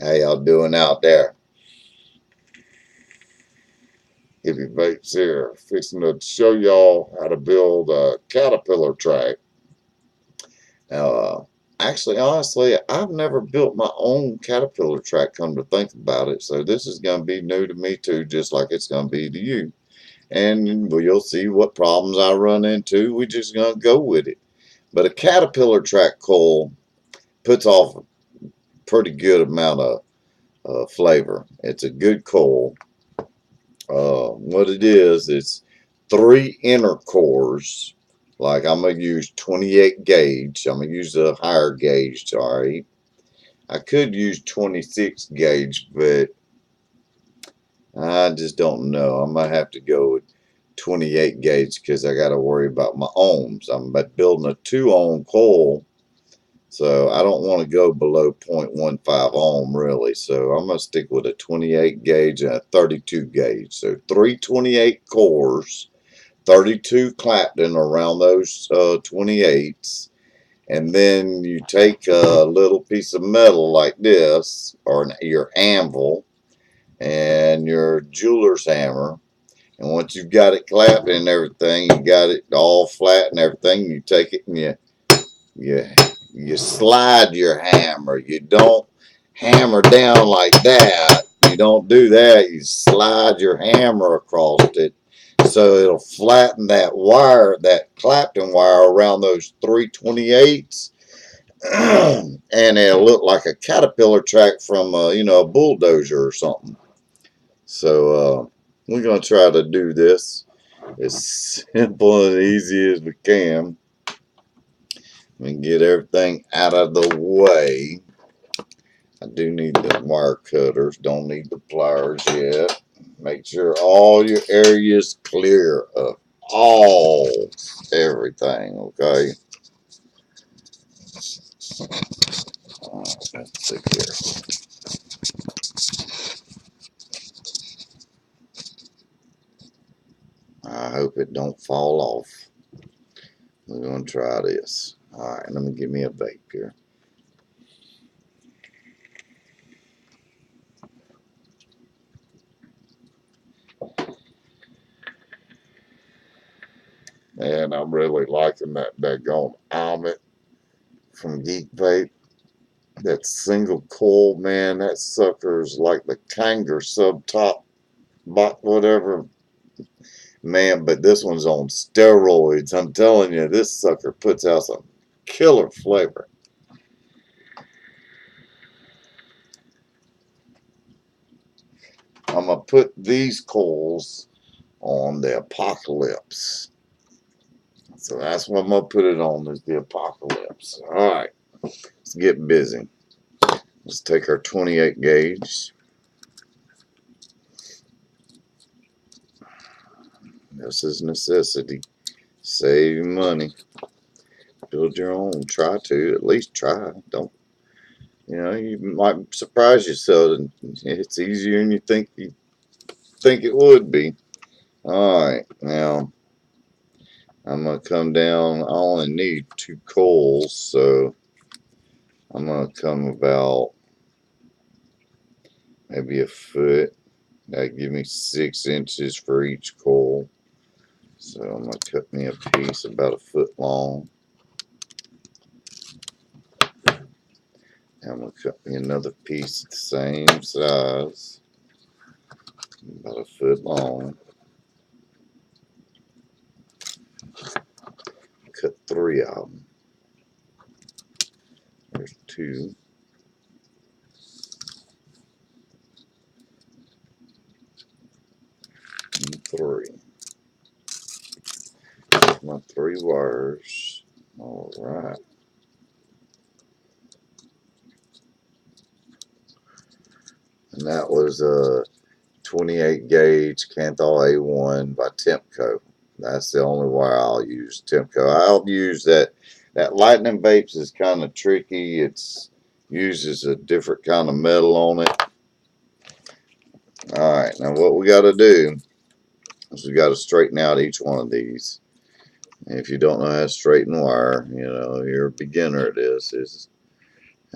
How y'all doing out there? Hippy Vapes here, fixing to show y'all how to build a Catipiller Trac. Now, actually, honestly, I've never built my own Catipiller Trac, come to think about it, so this is going to be new to me too, just like it's going to be to you. And you'll see what problems I run into. We're just going to go with it. But a Catipiller Trac coil puts off a pretty good amount of flavor. It's a good coil. What it is, it's 3 inner cores. Like I'm going to use 28 gauge. I'm going to use a higher gauge, alright. I could use 26 gauge, but I just don't know. I might have to go with 28 gauge because I got to worry about my ohms. I'm building a 2 ohm coil, so I don't want to go below 0.15 ohm really. So I'm going to stick with a 28 gauge and a 32 gauge. So 3 28 cores, 32 Clapton around those 28s, and then you take a little piece of metal like this, or your anvil, and your jeweler's hammer, and once you've got it clapped and everything, you got it all flat and everything, you take it and you slide your hammer. You don't hammer down like that. You don't do that. You slide your hammer across it so it'll flatten that wire, that Clapton wire around those 328s, and it'll look like a Catipiller Trac from a bulldozer or something. So we're gonna try to do this as simple and easy as we can. We can get everything out of the way. I do need the wire cutters, don't need the pliers yet. Make sure all your areas clear of everything, okay? Let's see here. I hope it don't fall off. We're gonna try this. Alright, let me give me a vape here. And I'm really liking that daggone Almond from Geek Vape. That single coil, man, that sucker's like the Kanger sub top, whatever. Man, but this one's on steroids. I'm telling you, this sucker puts out some killer flavor. I'm going to put these coils on the Apocalypse. So that's what I'm going to put it on, is the Apocalypse. Alright, let's get busy. Let's take our 28 gauge. This is necessity. Save money. Build your own. Try to. At least try. Don't. You might surprise yourself, and it's easier than you think it would be. Alright, now I'm going to come down. I only need 2 coils, so I'm going to come about maybe a foot. That give me 6 inches for each coil. So I'm going to cut me a piece about a foot long. I'm going to cut me another piece the same size, about a foot long. Cut 3 of them. There's 2. And 3. My 3 wires. Alright. And that was a 28 gauge Canthal A1 by Tempco. That's the only wire I'll use, Tempco. I'll use that Lightning Vapes is kind of tricky. It's uses a different kind of metal on it. Alright, now what we got to do is we got to straighten out each one of these. And if you don't know how to straighten wire, you're a beginner at this.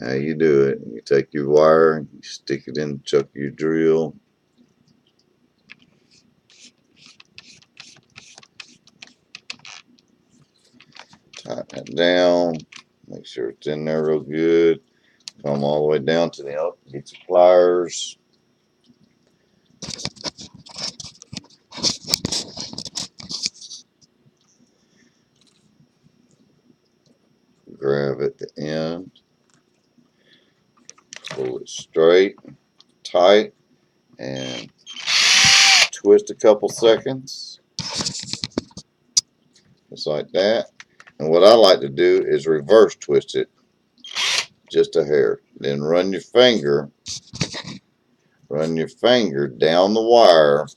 How you do it? You take your wire, you stick it in the chuck of your drill. Tighten it down. Make sure it's in there real good. Come all the way down to the up. Get your pliers. Grab at the end. Pull it straight, tight, and twist a couple seconds. Just like that. And what I like to do is reverse twist it just a hair. Then run your finger down the wire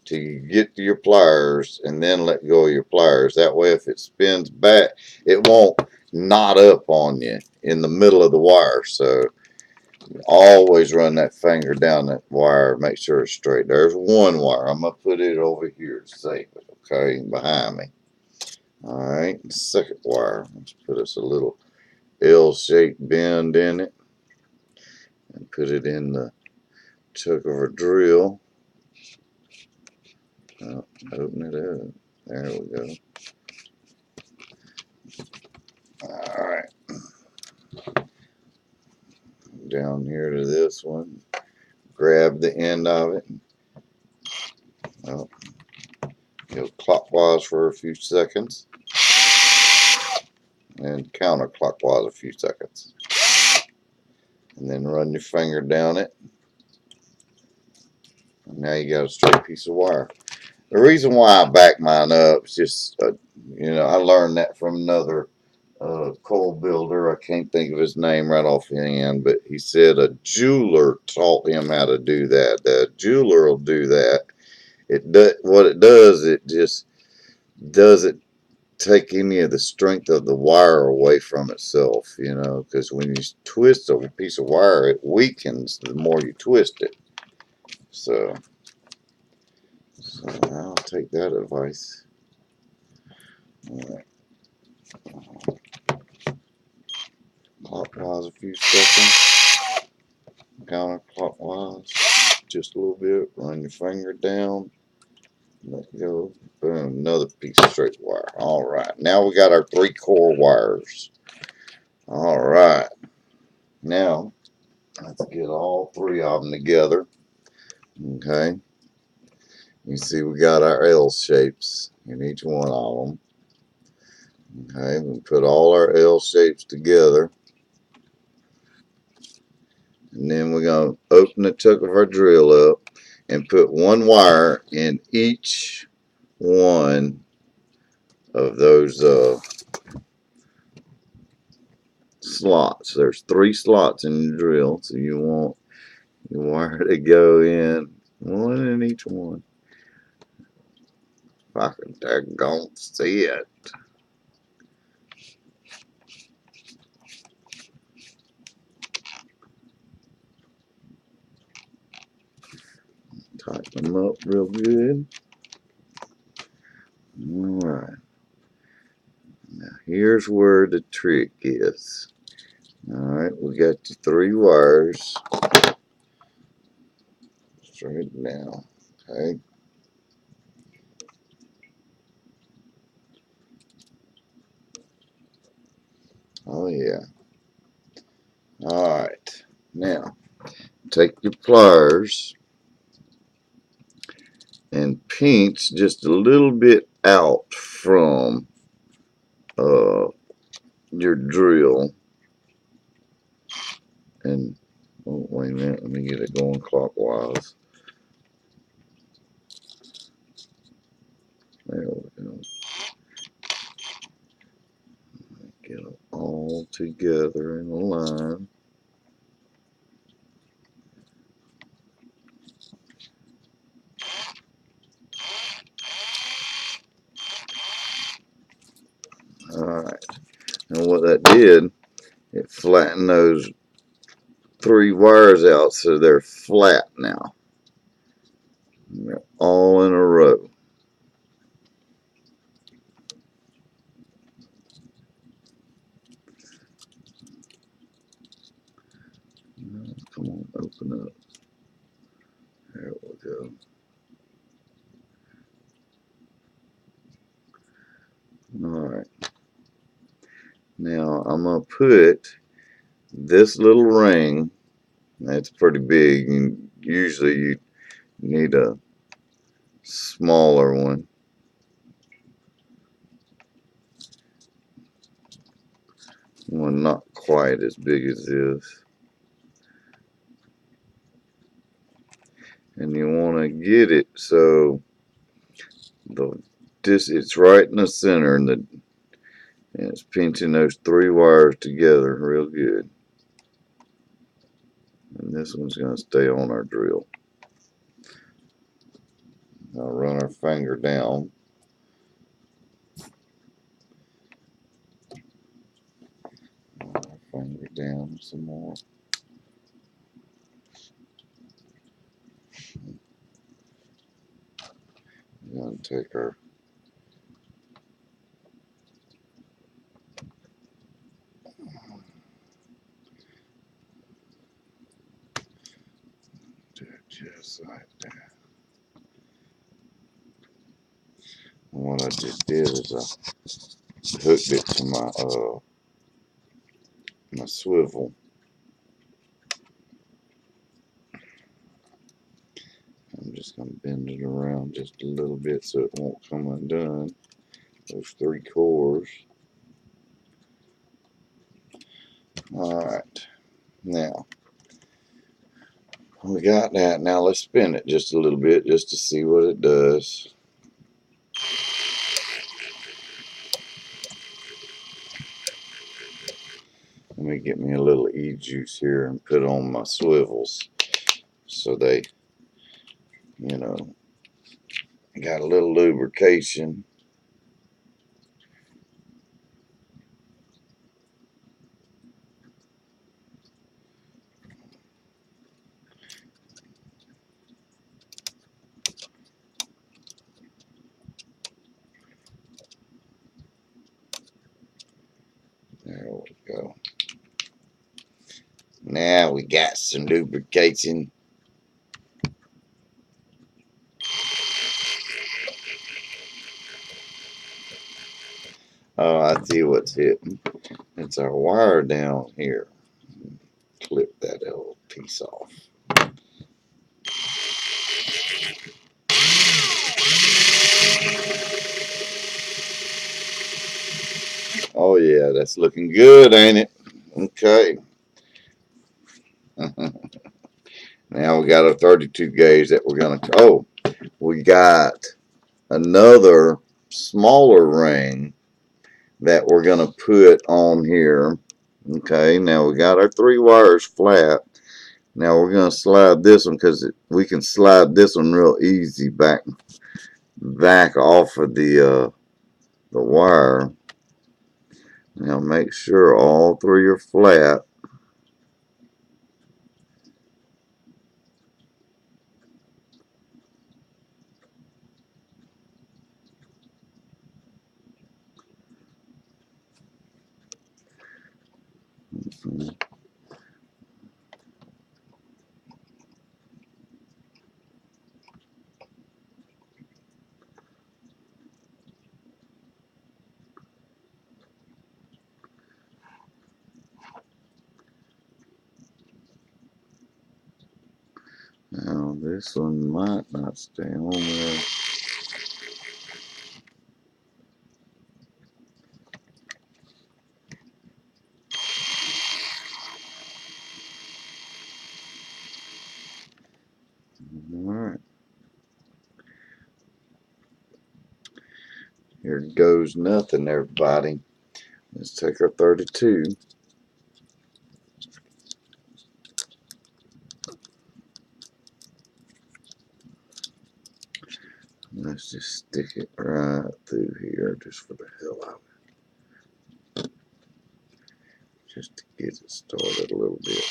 till you get to your pliers, and then let go of your pliers. That way if it spins back, it won't knot up on you in the middle of the wire. So always run that finger down that wire, make sure it's straight. There's one wire. I'm going to put it over here to save it, okay, behind me. Alright, the second wire. Let's put us a little L-shaped bend in it and put it in the chuck of a drill. Oh, open it up. There we go. Alright. Down here to this one. Grab the end of it. Well, go clockwise for a few seconds. And counterclockwise a few seconds. And then run your finger down it. And now you got a straight piece of wire. The reason why I back mine up is just, you know, I learned that from another coil builder. I can't think of his name right offhand, but he said a jeweler taught him how to do that. The jeweler will do that. What it does, it just doesn't take any of the strength of the wire away from itself, you know, because when you twist a piece of wire, it weakens the more you twist it. So I'll take that advice. Alright. Clockwise a few seconds, counterclockwise just a little bit, run your finger down, let go, boom, another piece of straight wire. Alright, now we got our 3 core wires. Alright, now let's get all 3 of them together. Okay, you see we got our L shapes in each one of them. Okay, we put all our L shapes together. And then we're going to open the chuck of our drill up and put 1 wire in each one of those slots. There's 3 slots in your drill, so you want your wire to go in 1 in each one. If I can daggone see it. Tighten them up real good. Alright. Now here's where the trick is. Alright, we got your 3 wires straight down. Okay. Oh yeah. Alright. Now take your pliers and pinch just a little bit out from your drill. And oh, wait a minute, let me get it going clockwise. There we go. Get them all together in a line. Alright. And what that did, it flattened those 3 wires out so they're flat now. And they're all in a row. open up. There we go. Alright. Now I'm going to put this little ring, that's pretty big, and usually you need a smaller one. One not quite as big as this. And you want to get it so it's right in the center, and it's pinching those 3 wires together real good. And this one's going to stay on our drill. Now run our finger down. Run our finger down some more. We're going to take our just like that. And what I just did is I hooked it to my swivel. I'm just going to bend it around just a little bit so it won't come undone. Those 3 cores. Alright, now we got that. Now let's spin it just a little bit just to see what it does. Let me get me a little e-juice here and put on my swivels so they, you know, got a little lubrication. There we go. Now we got some lubrication. Oh, I see what's hitting. It's our wire down here. Clip that little piece off. Oh yeah, that's looking good, ain't it? Okay. Now we got a 32 gauge that we're gonna. Oh, we got another smaller ring that we're gonna put on here. Okay. Now we got our 3 wires flat. Now we're gonna slide this one because we can slide this one real easy back off of the wire. Now make sure all 3 are flat. Now this one might not stay on there. Alright. Here goes nothing, everybody. Let's take our 32. Let's just stick it right through here just for the hell of it. Just to get it started a little bit.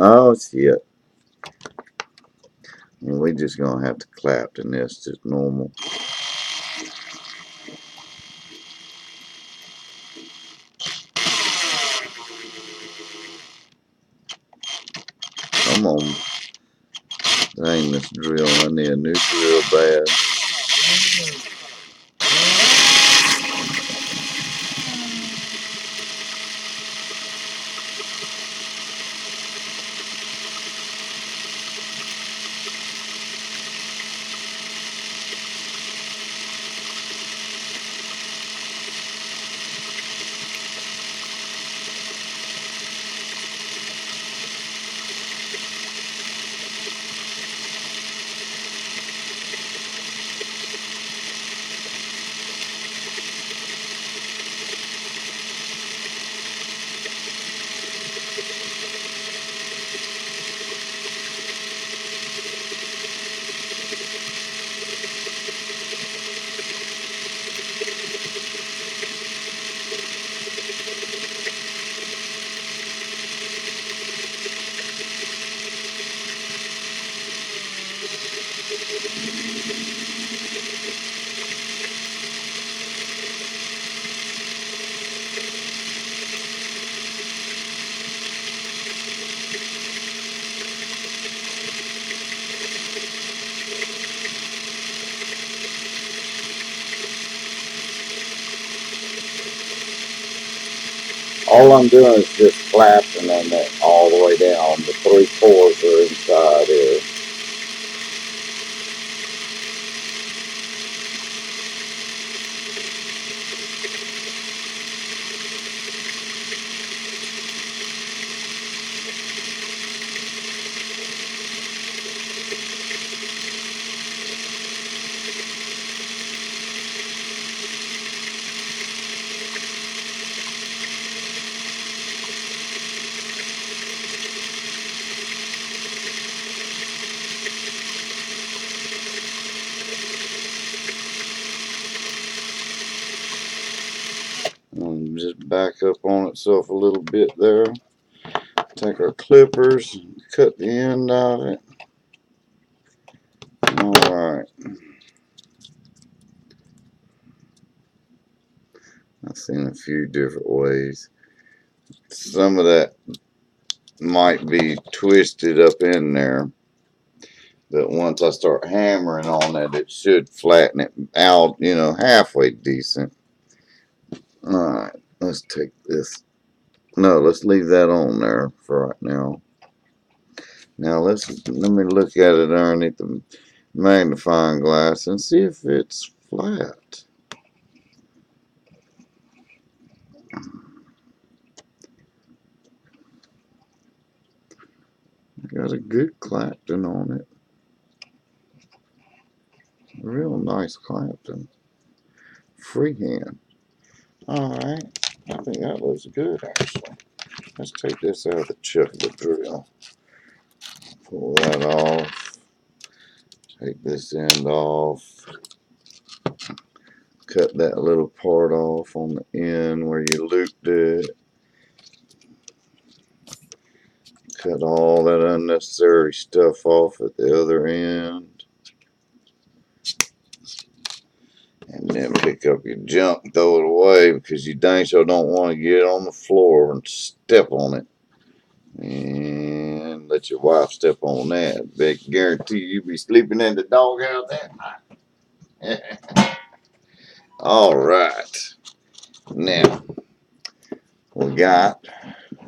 Oh shit. Well, we just gonna have to clap in this just normal. Come on. Dang this drill. I need a new drill bad. All I'm doing is just clapping on that all the way down. The 3 cores are inside here. Just back up on itself a little bit there. Take our clippers, cut the end of it. Alright. I've seen a few different ways. Some of that might be twisted up in there, but once I start hammering on it, it should flatten it out, you know, halfway decent. Alright, let's take this. No, let's leave that on there for right now. Now let me look at it underneath the magnifying glass and see if it's flat. Got a good clapton on it. Real nice clapton. Freehand. Alright. I think that looks good actually. Let's take this out of the chuck of the drill. Pull that off. Take this end off. Cut that little part off on the end where you looped it. Cut all that unnecessary stuff off at the other end. And then pick up your junk, throw it away because you dang sure don't want to get on the floor and step on it. And let your wife step on that. But guarantee you be sleeping in the doghouse that night. All right. Now, we got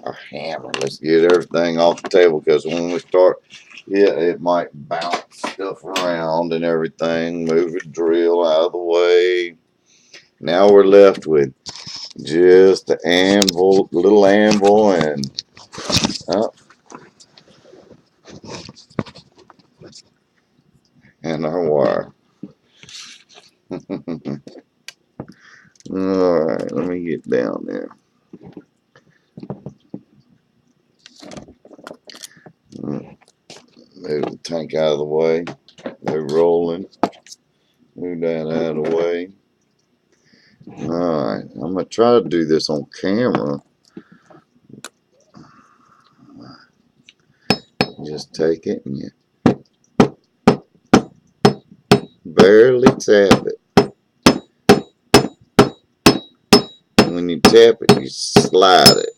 our hammer. Let's get everything off the table because when we start, yeah, it might bounce stuff around and everything. Move the drill out of the way. Now we're left with just the anvil, little anvil, and and our wire. All right, let me get down there. Move the tank out of the way. They're rolling. Move that out of the way. Alright, I'm going to try to do this on camera. just take it and you barely tap it. And when you tap it, you slide it.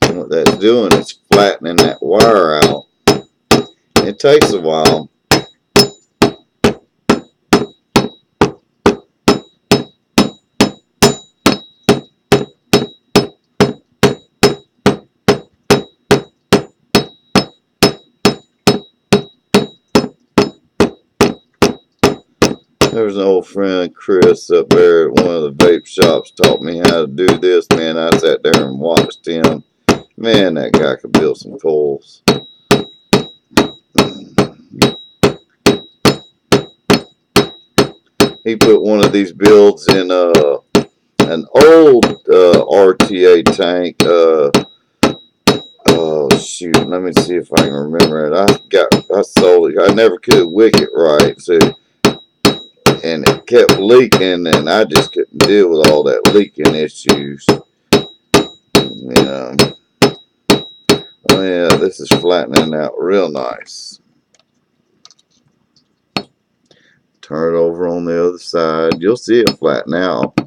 And what that's doing is flattening that wire out. It takes a while. There's an old friend, Chris, up there at one of the vape shops, taught me how to do this. Man, I sat there and watched him. Man, that guy could build some coils. He put one of these builds in an old RTA tank. Oh shoot, let me see if I can remember it. I sold it. I never could wick it right, so, and it kept leaking, and I just couldn't deal with all that leaking issues. You know. Oh yeah, this is flattening out real nice. Turn it over on the other side. You'll see it flatten out.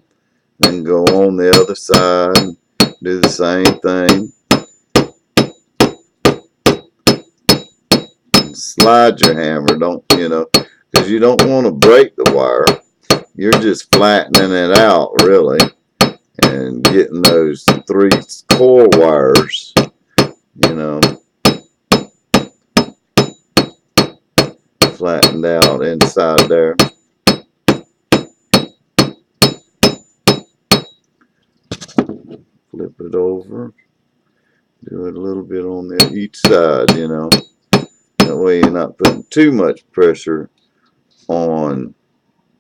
Then go on the other side. Do the same thing. Slide your hammer, don't, you know, because you don't want to break the wire. You're just flattening it out, really, and getting those 3 coil wires, you know, flattened out inside there. Flip it over. Do it a little bit on each side, you know. That way you're not putting too much pressure on,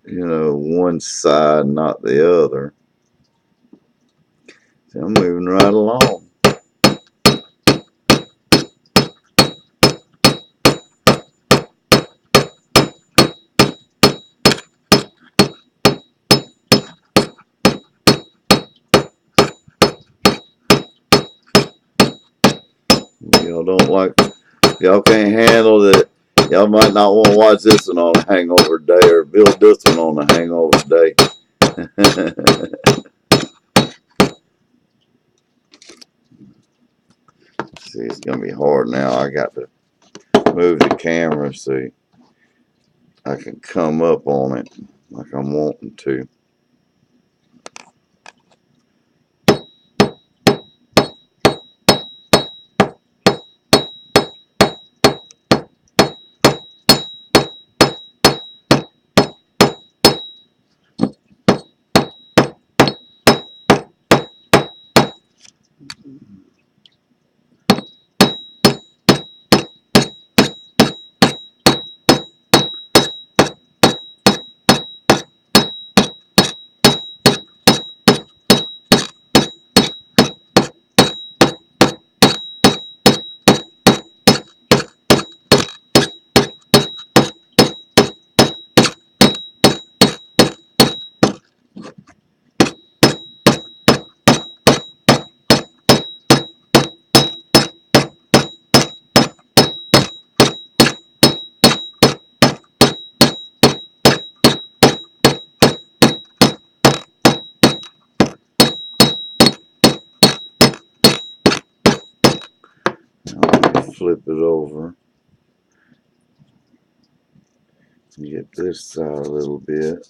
you know, one side, not the other. So I'm moving right along. Y'all don't like, y'all can't handle that. Y'all might not want to watch this one on a hangover day or build this one on a hangover day. See, it's going to be hard now. I got to move the camera so I can come up on it like I'm wanting to. Flip it over. Get this side a little bit.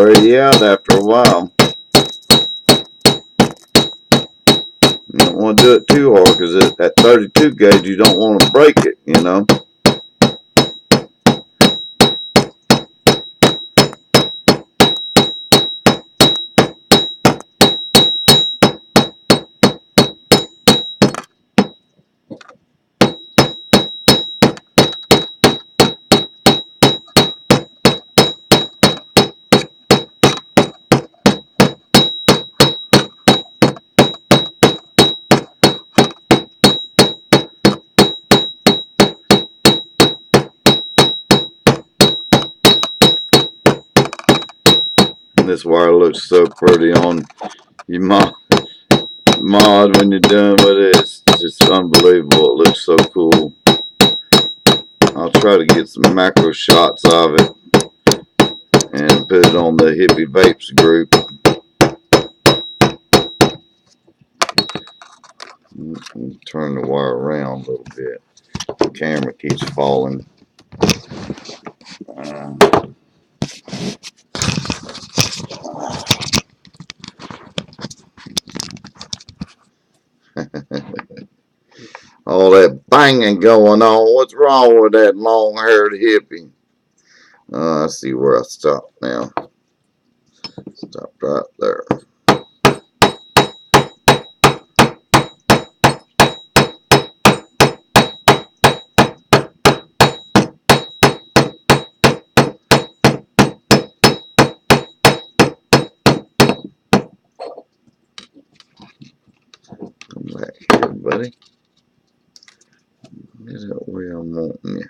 wear you out after a while. You don't want to do it too hard because at 32 gauge you don't want to break it, you know. This wire looks so pretty on your mod when you're done with it. It's just unbelievable. It looks so cool. I'll try to get some macro shots of it and put it on the HIPPY VAPES group. Turn the wire around a little bit. The camera keeps falling. All that banging going on. What's wrong with that long-haired hippie? I see where I stopped now. Stop right there. Come back here, buddy. Get that where I'm wanting you.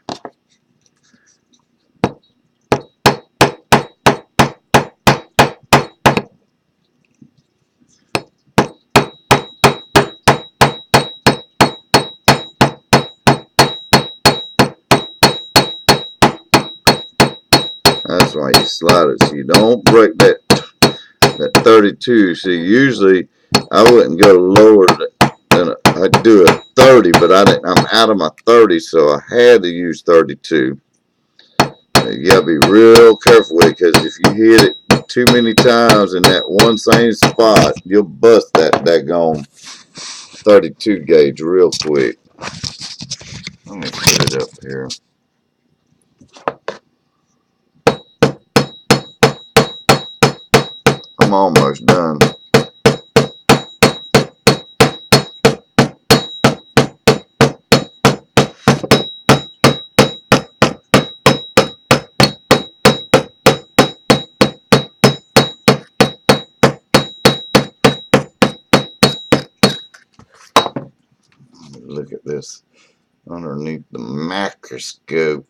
That's why you slide it so you don't break that 32. See, usually I wouldn't go lower than I'd do a 30, but I'm out of my 30, so I had to use 32. You gotta be real careful with it, because if you hit it too many times in that one same spot, you'll bust that daggone 32 gauge real quick. Let me put it up here. I'm almost done. Look at this underneath the microscope.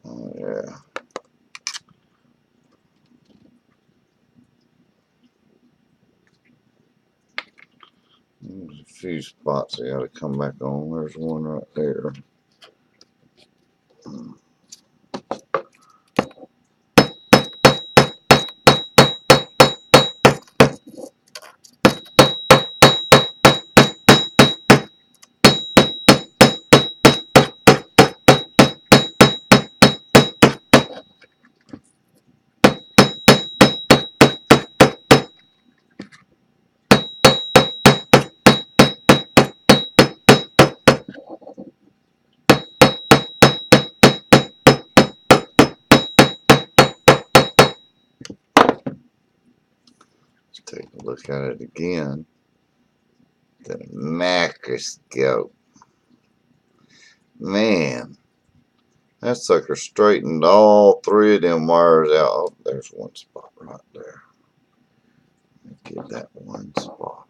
Oh yeah. There's a few spots I gotta come back on. There's one right there. Let's take a look at it again. The microscope. Man, that sucker straightened all three of them wires out. Oh, there's one spot right there. Get that one spot.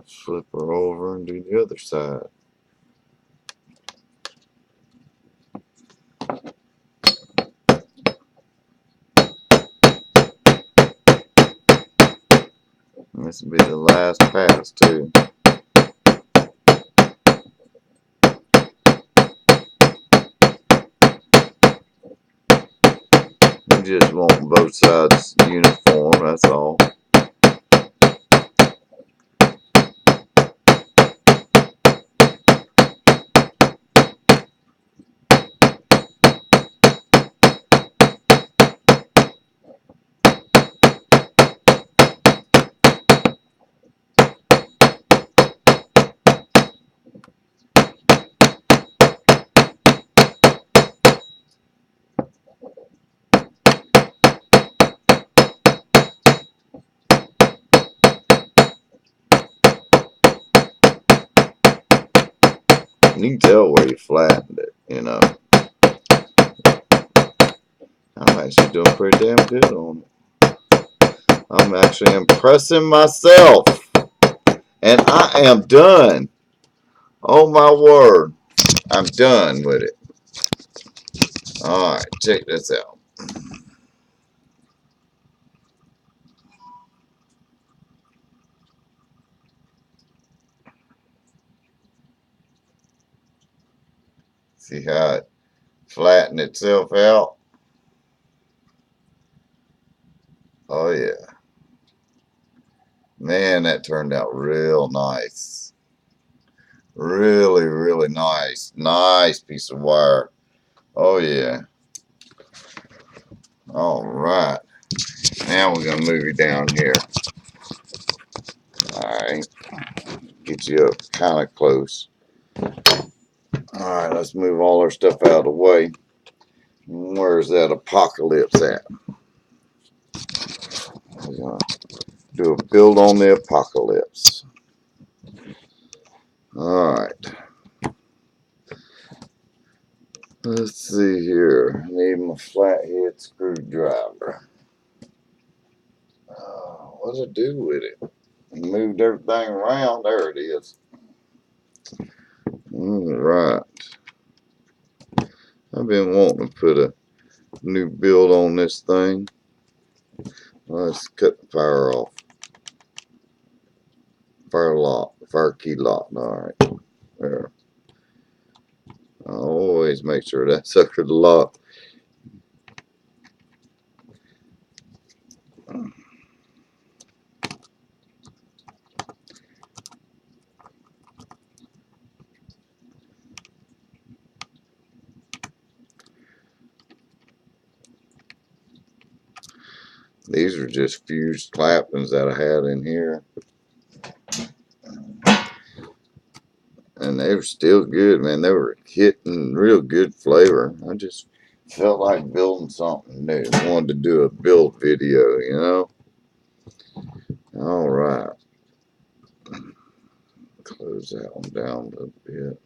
Flip her over and do the other side. This will be the last pass too. You just want both sides uniform, that's all. You can tell where you flattened it, you know. I'm actually doing pretty damn good on it. I'm actually impressing myself. And I am done. Oh my word. I'm done with it. Alright, check this out. See how it flattened itself out? Oh yeah. Man, that turned out real nice. Really, really nice. Nice piece of wire. Oh yeah. Alright. Now we're going to move you down here. Alright. Get you up kind of close. Alright, let's move all our stuff out of the way. Where's that apocalypse at? We're going to do a build on the apocalypse. Alright. Let's see here. I need my flathead screwdriver. What does it do with it? Moved everything around. There it is. Alright. I've been wanting to put a new build on this thing. Let's cut the power off. Fire lock. Fire key lock. Alright. There. I always make sure that sucker's locked. These are just fused claptons that I had in here. And they were still good, man. They were hitting real good flavor. I just felt like building something new. Wanted to do a build video, you know. Alright. Close that one down a little bit.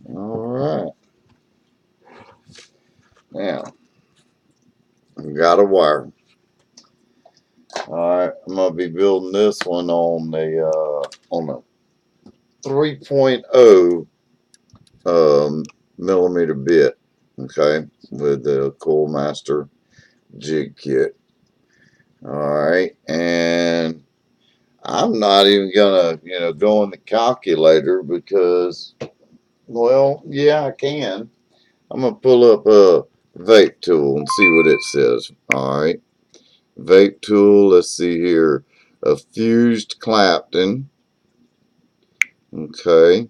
Alright. Now, I've got a wire. Alright, I'm going to be building this one on a 3.0 millimeter bit, okay, with the Coil Master jig kit. Alright, and I'm not even gonna, go in the calculator because, well, yeah, I can. I'm gonna pull up a vape tool and see what it says. Alright, vape tool, let's see here, a fused clapton, okay.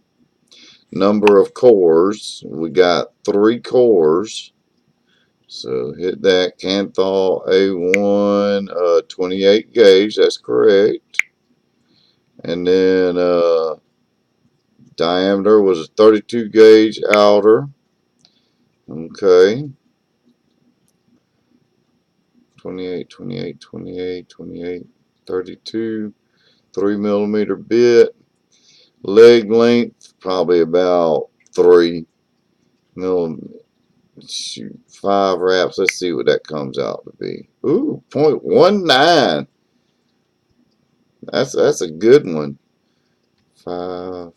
Number of cores, we got 3 cores. So hit that. Canthal A1, 28 gauge, that's correct. And then diameter was a 32 gauge outer. Okay. 28, 28, 28, 28, 32. 3 millimeter bit. Leg length, probably about 3 millimeters. Shoot, 5 wraps. Let's see what that comes out to be. Ooh, 0.19. That's a good one. 5,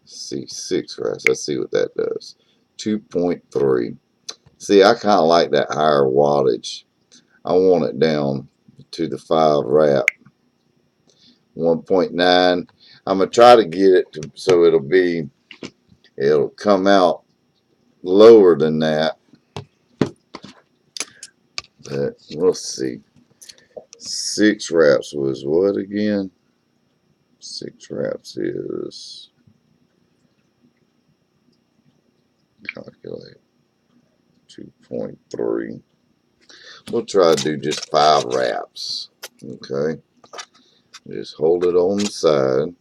see, 6 wraps. Let's see what that does. 2.3. See, I kind of like that higher wattage. I want it down to the 5 wrap. 1.9. I'm gonna try to get it to, so it'll come out lower than that. But we'll see. 6 wraps was what again? 6 wraps is, calculate, 2.3. We'll try to do just 5 wraps. Okay. Just hold it on the side.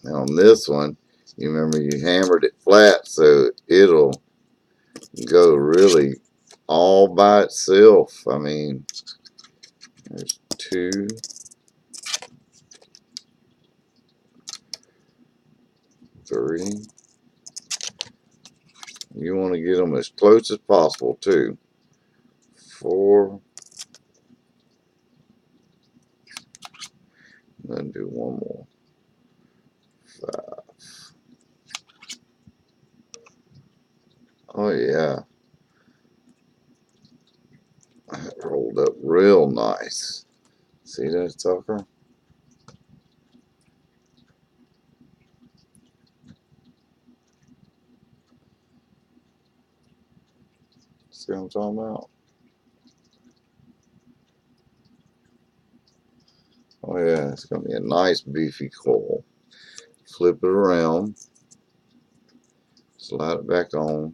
Now on this one, you remember you hammered it flat, so it'll go really all by itself. I mean, there's 2, 3. You want to get them as close as possible too. 4. Then do one more. 5. Oh yeah, that rolled up real nice. See that, Tucker? See what I'm talking about? Oh yeah, it's gonna be a nice beefy coil. Flip it around, slide it back on,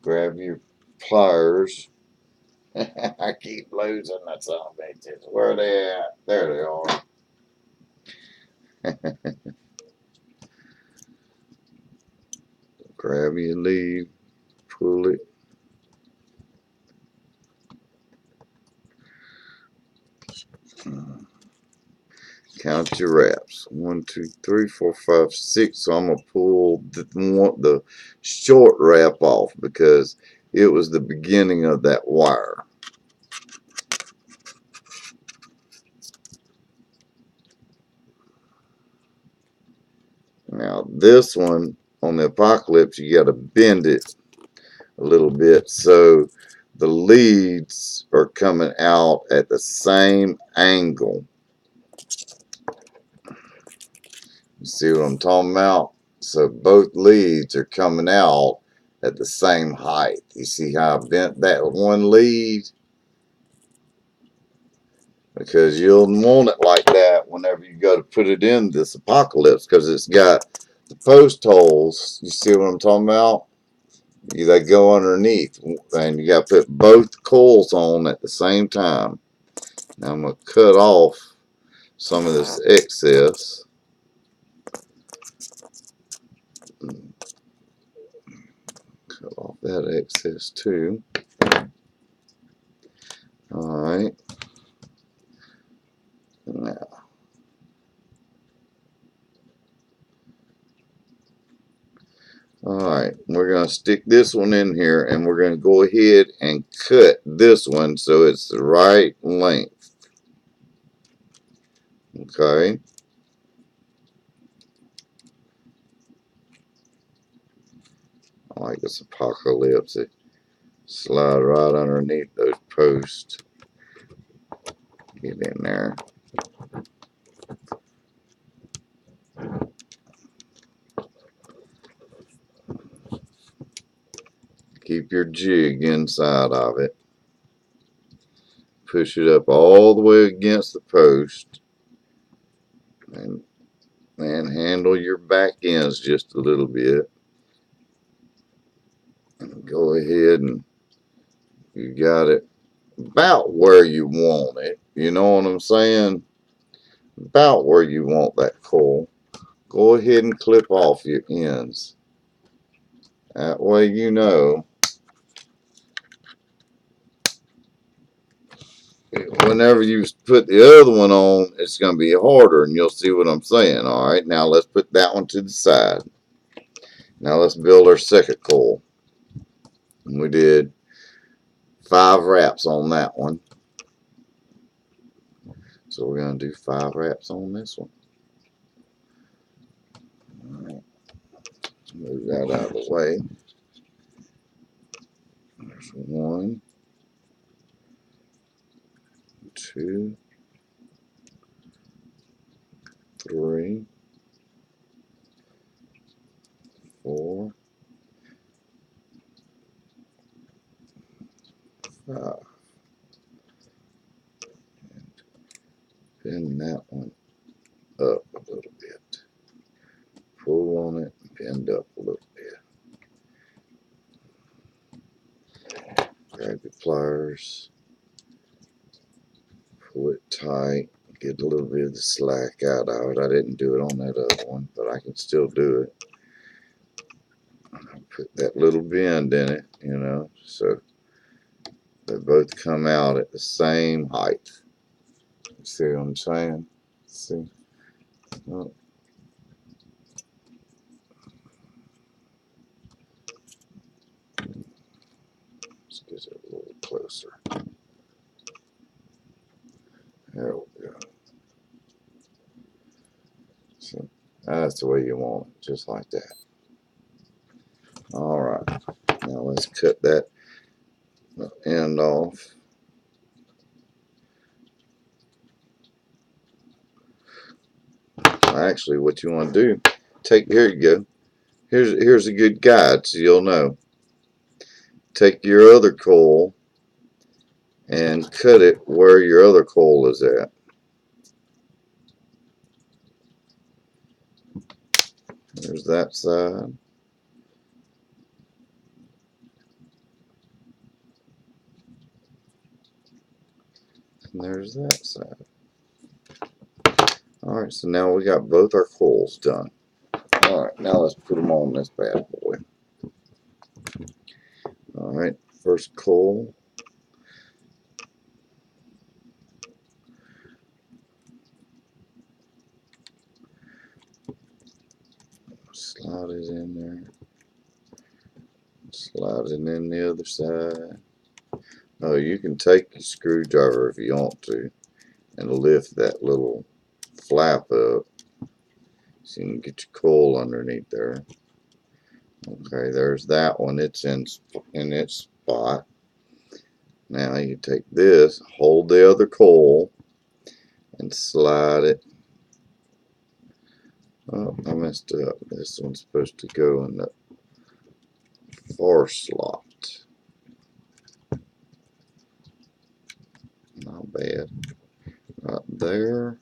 grab your pliers. I keep losing that son of a bitches. Where are they at? There they are. Grab your lead, pull it. Count your wraps. 1, 2, 3, 4, 5, 6. So I'm gonna pull the short wrap off because it was the beginning of that wire. Now this one on the Apocalypse, you got to bend it a little bit so the leads are coming out at the same angle. You see what I'm talking about? So both leads are coming out at the same height. You see how I bent that one lead? Because you'll want it like that whenever you go to put it in this Apocalypse, because it's got the post holes. You see what I'm talking about? They go underneath, and you got to put both coils on at the same time. Now I'm going to cut off some of this excess. Cut off that excess too. Alright. Now. Alright, we're going to stick this one in here, and we're going to go ahead and cut this one so it's the right length. Okay. I like this Apocalypse. It slide right underneath those posts. Get in there. Keep your jig inside of it. Push it up all the way against the post. And handle your back ends just a little bit. And go ahead and you got it about where you want it. You know what I'm saying? About where you want that coil. Go ahead and clip off your ends. That way you know whenever you put the other one on, it's going to be harder, and you'll see what I'm saying. Alright, now let's put that one to the side. Now let's build our second coil. We did 5 wraps on that one. So we're going to do 5 wraps on this one. Alright, move that out of the way. There's 1, 2, 3, 4, 5. And pin that one up a little bit. Pull on it and pinned up a little bit. Grab your pliers, pull it tight, get a little bit of the slack out of it. I didn't do it on that other one, but I can still do it. Put that little bend in it, you know, so they both come out at the same height. You see what I'm saying? See? Oh. Let's get it a little closer. There we go. See? That's the way you want it, just like that. Alright, now let's cut that end off. Actually, what you want to do, here you go. Here's a good guide so you'll know. Take your other coil and cut it where your other coil is at. There's that side. And there's that side. Alright, so now we got both our coils done. Alright, now let's put them on this bad boy. Alright, first coil. Slide it in there. Slide it in the other side. Oh, you can take your screwdriver if you want to and lift that little flap up so you can get your coil underneath there. Okay, there's that one. It's in its spot. Now you take this, hold the other coil, and slide it. Oh, I messed up. This one's supposed to go in the far slot. Not bad. Right there,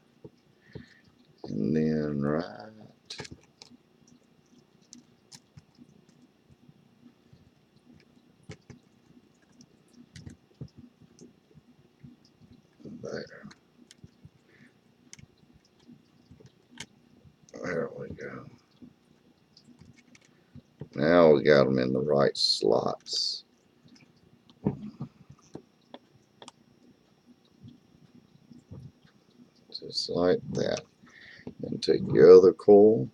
and then right there. There we go. Now we got them in the right slots. Just like that. Then take your other coil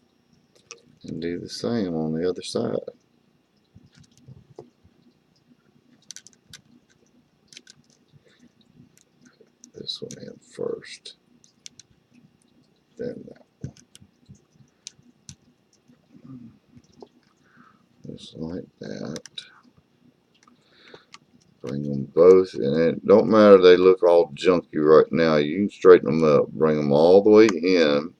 and do the same on the other side. This one in first, then that one. Just like that. Bring them both, and it don't matter they look all junky right now. You can straighten them up. Bring them all the way in,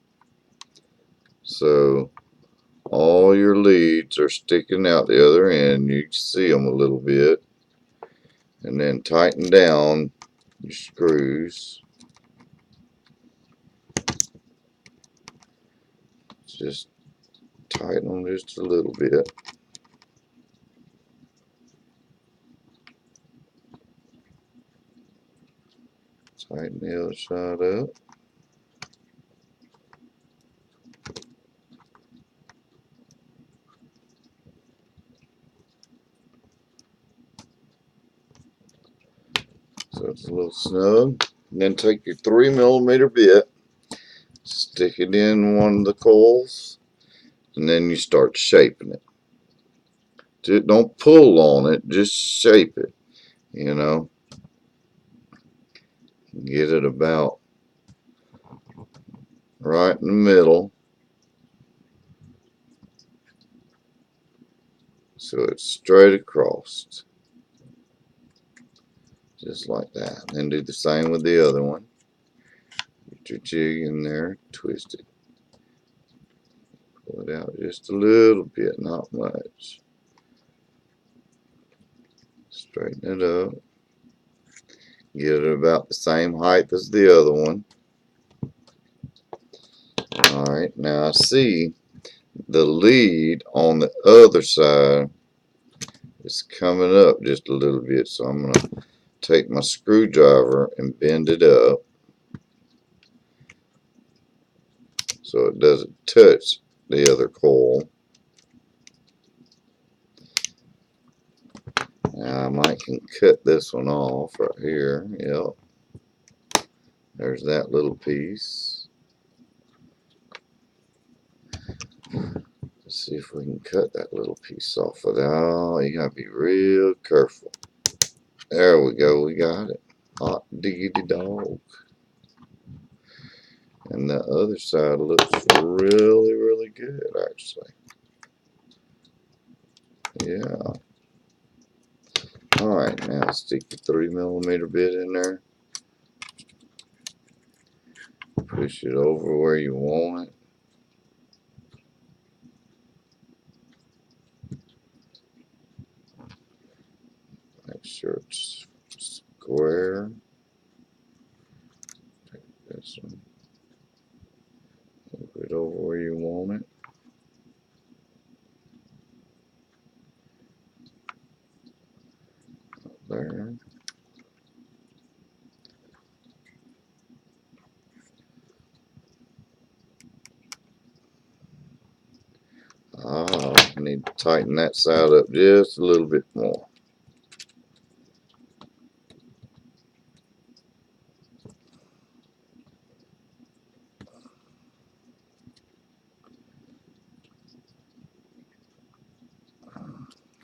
so all your leads are sticking out the other end. You can see them a little bit, and then tighten down your screws. Just tighten them just a little bit. Tighten the other side up. So it's a little snug. And then take your 3mm bit, stick it in one of the coils, and then you start shaping it. Just don't pull on it, just shape it, you know. Get it about right in the middle. So it's straight across. Just like that. And then do the same with the other one. Get your jig in there, twist it. Pull it out just a little bit, not much. Straighten it up. Get it about the same height as the other one. Alright, now I see the lead on the other side is coming up just a little bit, so I'm going to take my screwdriver and bend it up so it doesn't touch the other coil. Now I might can cut this one off right here. Yep. There's that little piece. Let's see if we can cut that little piece off of that. Oh, you gotta be real careful. There we go, we got it. Hot diggity dog. And the other side looks really, really good, actually. Yeah. Alright, now stick the 3mm bit in there. Push it over where you want it. Make sure it's square. Take this one. Move it over where you want it. There. I need to tighten that side up just a little bit more.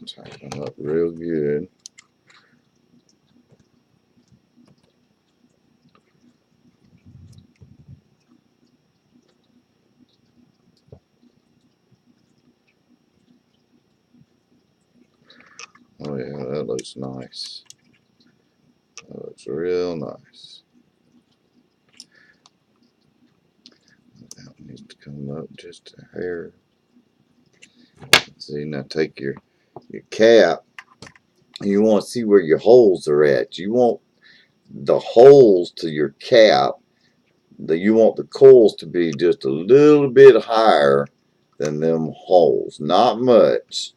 Tighten them up real good. Oh yeah, that looks nice. That looks real nice. That needs to come up just a hair. See, now take your cap. You want to see where your holes are at. You want the holes to your cap. You want the coils to be just a little bit higher than them holes. Not much.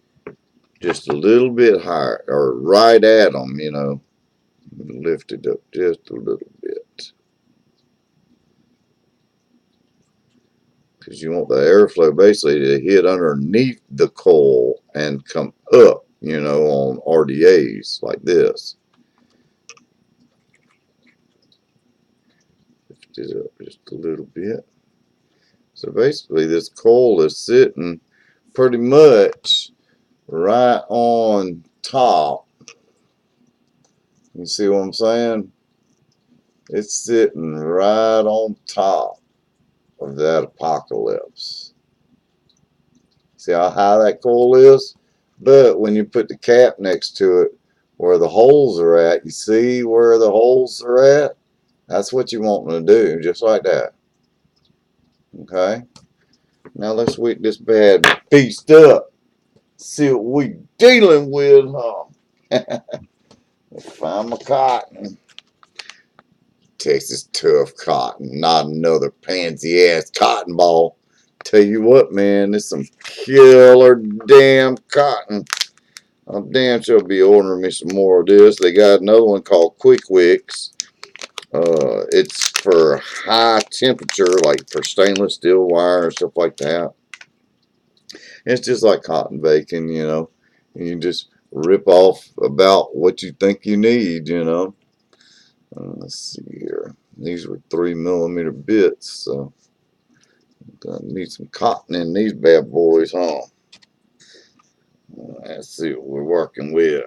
Just a little bit higher. Or right at them, you know. Lift it up just a little bit. Because you want the airflow basically to hit underneath the coil and come up, you know, on RDAs like this. Lift it up just a little bit. So basically this coil is sitting pretty much right on top. You see what I'm saying? It's sitting right on top of that apocalypse. See how high that coil is? But when you put the cap next to it, where the holes are at, you see where the holes are at? That's what you want them to do, just like that. Okay? Now let's wake this bad beast up. See what we dealing with, huh? Find my cotton. Texas tough cotton, not another pansy ass cotton ball. Tell you what, man, this some killer damn cotton. I'm damn sure be ordering me some more of this. They got another one called Quick Wicks. It's for high temperature, like for stainless steel wire and stuff like that. It's just like cotton baking, you know. And you just rip off about what you think you need, you know. Let's see here. These were 3mm bits, so gonna need some cotton in these bad boys, huh? Let's see what we're working with.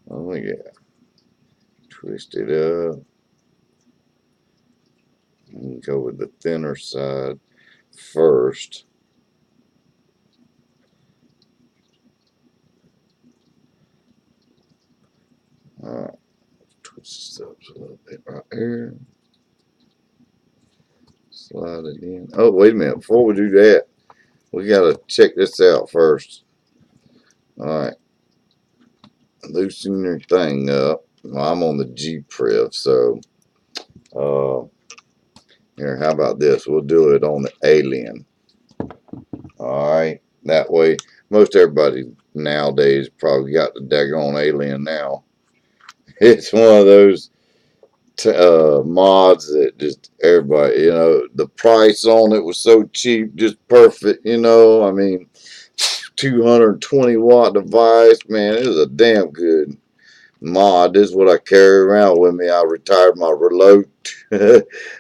Oh yeah. Twist it up. And go with the thinner side first. Alright, twist this up a little bit right here. Slide it in. Oh, wait a minute. Before we do that, we gotta check this out first. Alright. Loosen your thing up. Well, I'm on the G-Priv, so here, how about this? We'll do it on the Alien. Alright. That way, most everybody nowadays probably got the daggone Alien now. It's one of those mods that just everybody, you know, the price on it was so cheap, just perfect, you know. I mean, 220 watt device, man, it was a damn good mod. This is what I carry around with me. I retired my reload,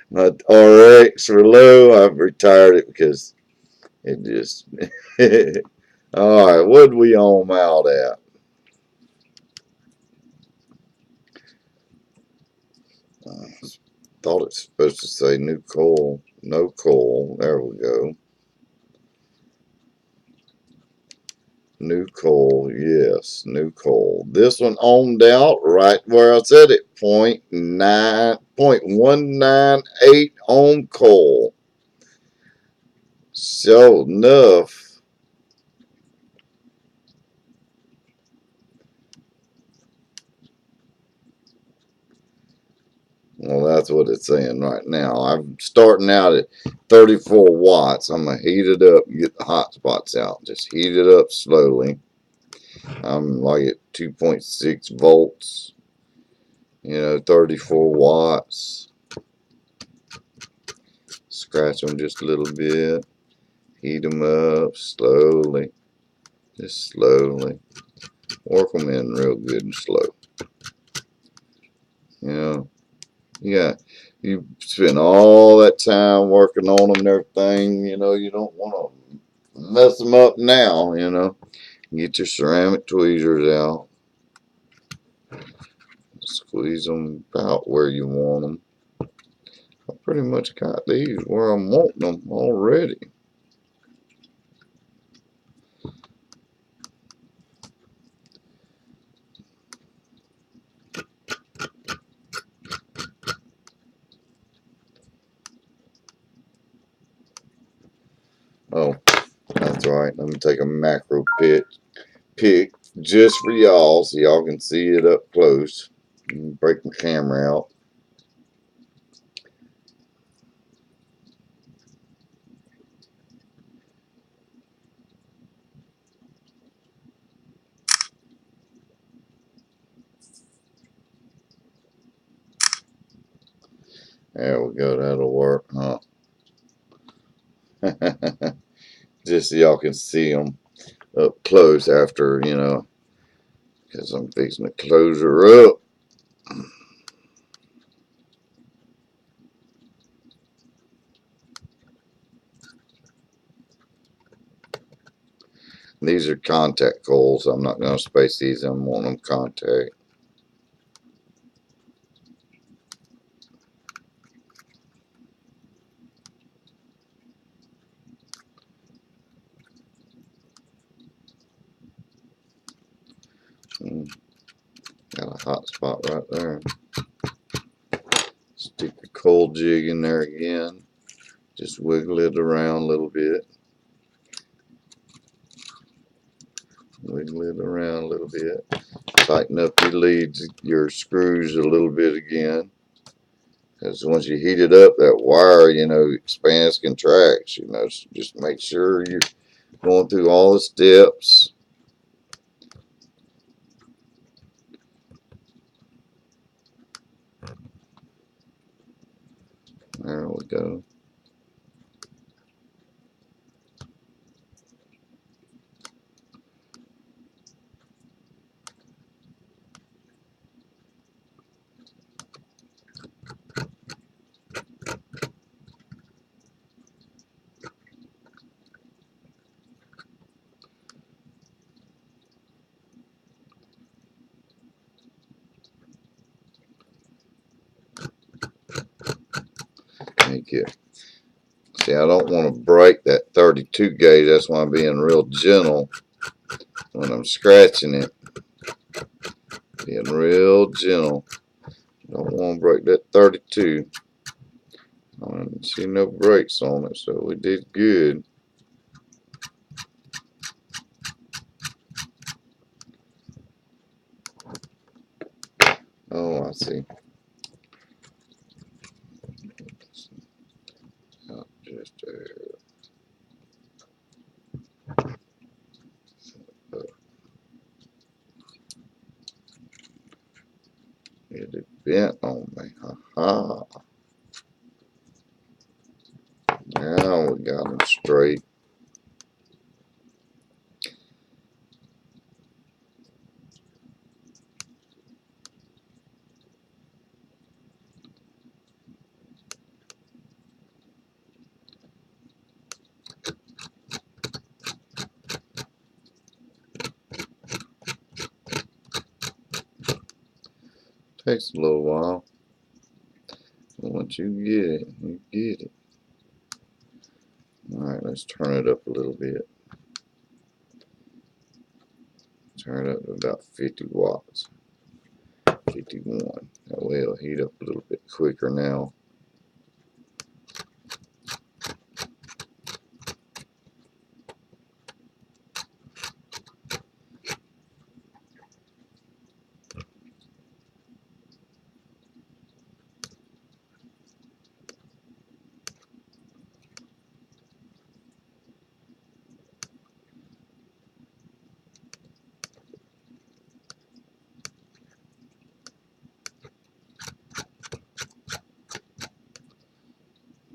my RX reload. I've retired it because it just. All right, what did we own out at? Thought it's supposed to say new coil, no coil. There we go. New coil, yes, new coil. This one ohmed out right where I said it, 0.198 ohm coil. So enough. Well, that's what it's saying right now. I'm starting out at 34 watts. I'm going to heat it up and get the hot spots out. Just heat it up slowly. I'm like at 2.6 volts. You know, 34 watts. Scratch them just a little bit. Heat them up slowly. Just slowly. Work them in real good and slow. You know. You spend all that time working on them and everything, you know, you don't want to mess them up now, you know. Get your ceramic tweezers out. Squeeze them about where you want them. I pretty much got these where I'm wanting them already. Oh, that's right. Let me take a macro pic just for y'all so y'all can see it up close. Break my camera out. There we go. That'll work, huh? Just so y'all can see them up close after, you know, because I'm fixing to close her up. These are contact coils. I'm not going to space these. I'm wanting them contact. Got a hot spot right there. Stick the coil jig in there again. Just wiggle it around a little bit. Wiggle it around a little bit. Tighten up your leads, your screws a little bit again. Because once you heat it up, that wire, you know, expands, contracts. You know, so just make sure you're going through all the steps. There we go. you. See, I don't want to break that 32 gauge. That's why I'm being real gentle when I'm scratching it. Being real gentle. Don't want to break that 32. I didn't see no breaks on it, so we did good. Oh, I see. Just it bent on me. Ha. Now we got them straight. Takes a little while. But once you get it, you get it. Alright, let's turn it up a little bit. Turn it up to about 50 watts. 51. That way it'll heat up a little bit quicker now.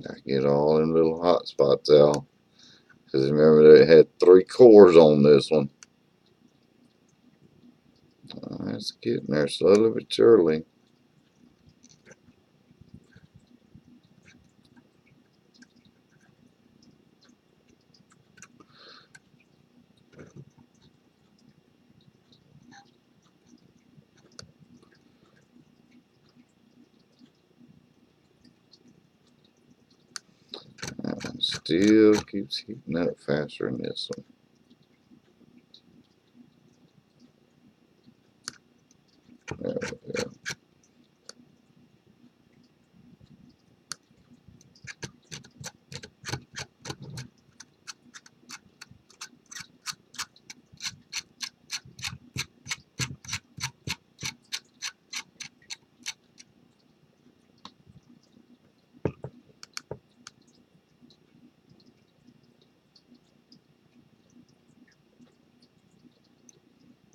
I get all them little hot spots out. Because remember, they had 3 cores on this one. It's getting there slowly but surely. That one still keeps heating up faster than this one. There we go.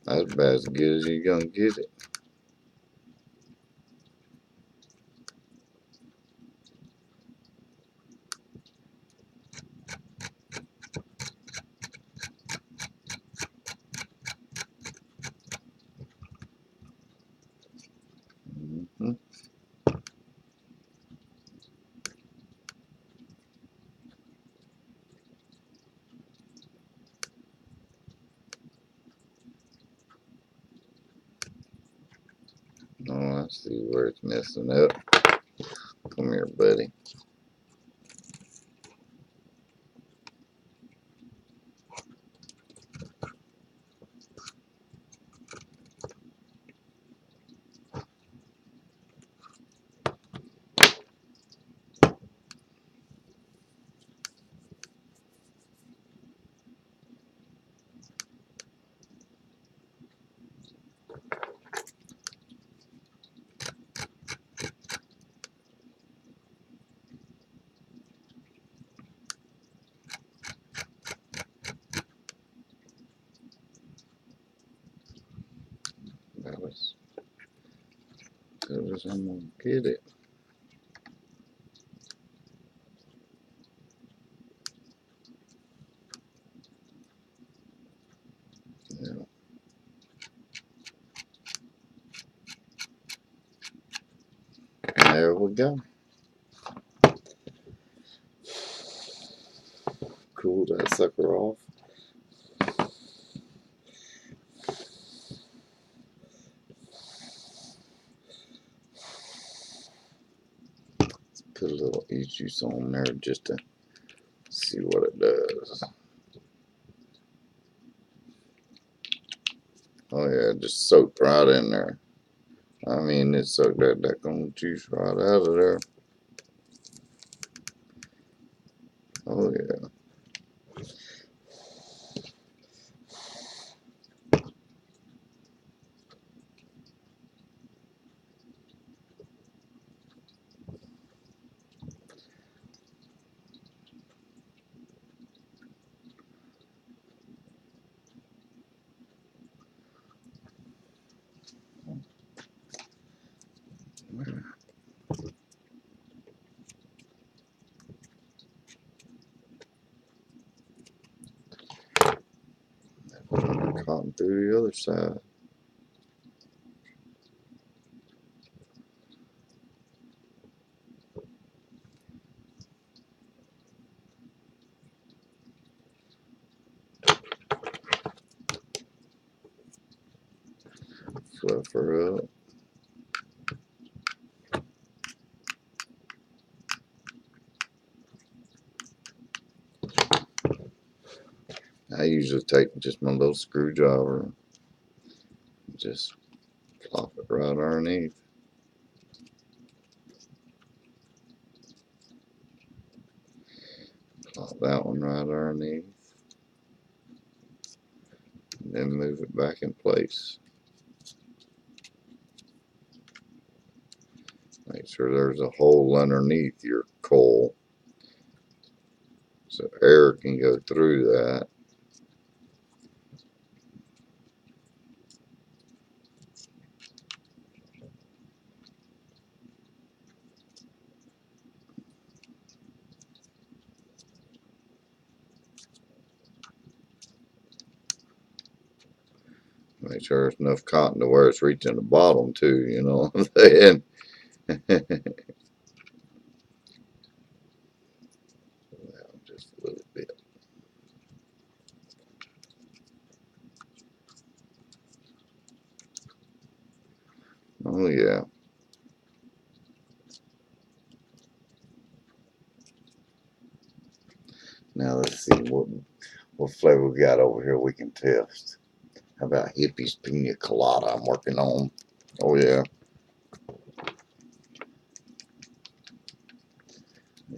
That's about as good as you're going to get it. Mm-hmm. Oh, I see where it's messing up. Come here, buddy. About as good as I'm going to get it. Yeah. There we go. Cool that sucker off. put a little e-juice on there just to see what it does. Oh yeah, just soaked right in there. I mean, it soaked that daggone juice right out of there. Oh yeah. Cotton through the other side. Fluff her up. I usually take just my little screwdriver and just plop it right underneath. Plop that one right underneath. And then move it back in place. Make sure there's a hole underneath your coil so air can go through that. Make sure there's enough cotton to where it's reaching the bottom too, you know what I'm saying? Just a little bit. Oh yeah. Now let's see what flavor we got over here we can test. How about Hippie's Pina Colada I'm working on? Oh yeah.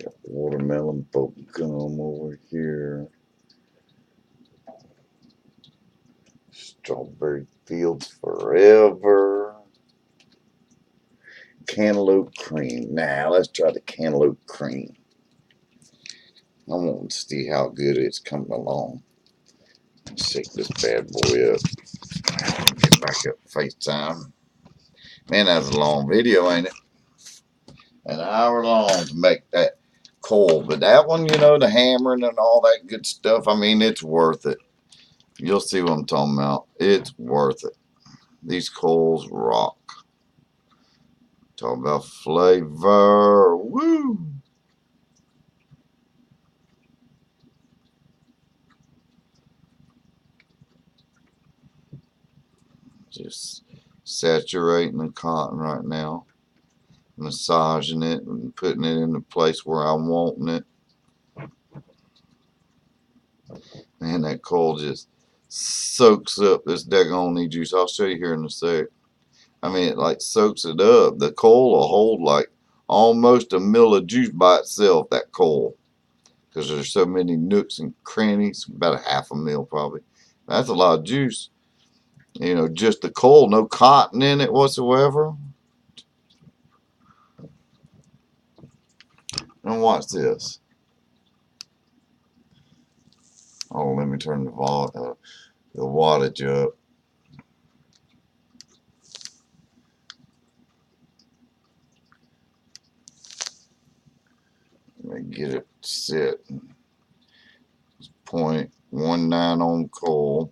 Got watermelon bubble gum over here. Strawberry Fields Forever. Cantaloupe cream. Now let's try the cantaloupe cream. I want to see how good it's coming along. Shake this bad boy up. Get back up FaceTime. Man, that's a long video, ain't it? An hour long to make that coil. But that one, you know, the hammering and all that good stuff, I mean, it's worth it. You'll see what I'm talking about. It's worth it. These coils rock. Talk about flavor. Woo! Just saturating the cotton right now. Massaging it and putting it in the place where I'm wanting it. Man, that coil just soaks up this daggone juice. I'll show you here in a sec. I mean, it like soaks it up. The coil will hold like almost a mill of juice by itself, that coil. Because there's so many nooks and crannies. About a half a mil probably. That's a lot of juice. You know, just the coil, no cotton in it whatsoever. And watch this. Oh, let me turn the wattage up. Let me get it set. 0.19 on coil.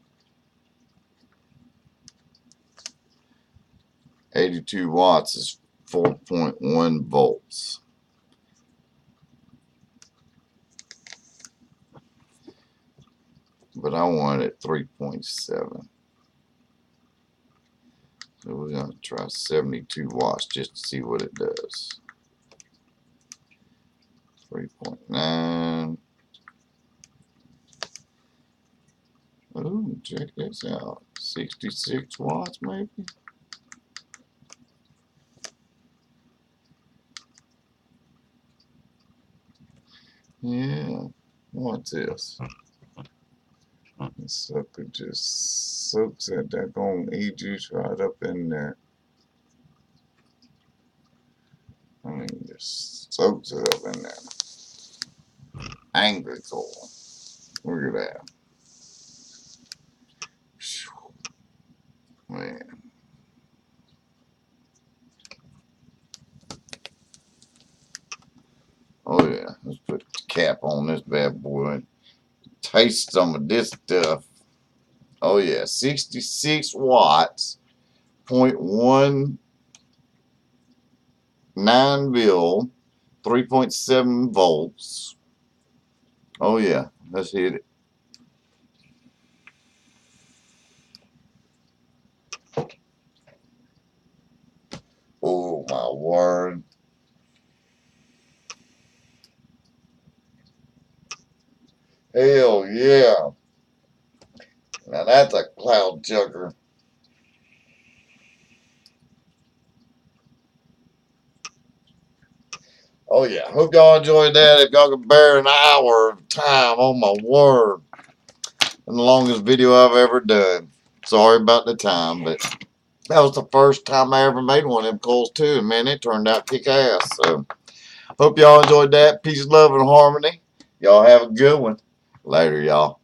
82 watts is 4.1 volts. But I want it 3.7. So we're going to try 72 watts just to see what it does. 3.9. Ooh, check this out. 66 watts maybe? Yeah. What's this? This sucker just soaks that daggone e-juice right up in there. I mean, just soaks it up in there. Angry coil. Look at that. Man. Oh yeah, let's put the cap on this bad boy and taste some of this stuff. Oh yeah, 66 watts, 0.19 bill, 3.7 volts. Oh yeah, let's hit it. Oh my word. Hell yeah. Now that's a cloud chucker. Oh yeah, hope y'all enjoyed that. If y'all can bear an hour of time, oh my word. And the longest video I've ever done. Sorry about the time, but that was the first time I ever made one of them coils too. And man, it turned out kick ass. So hope y'all enjoyed that. Peace, love, and harmony. Y'all have a good one. Later, y'all.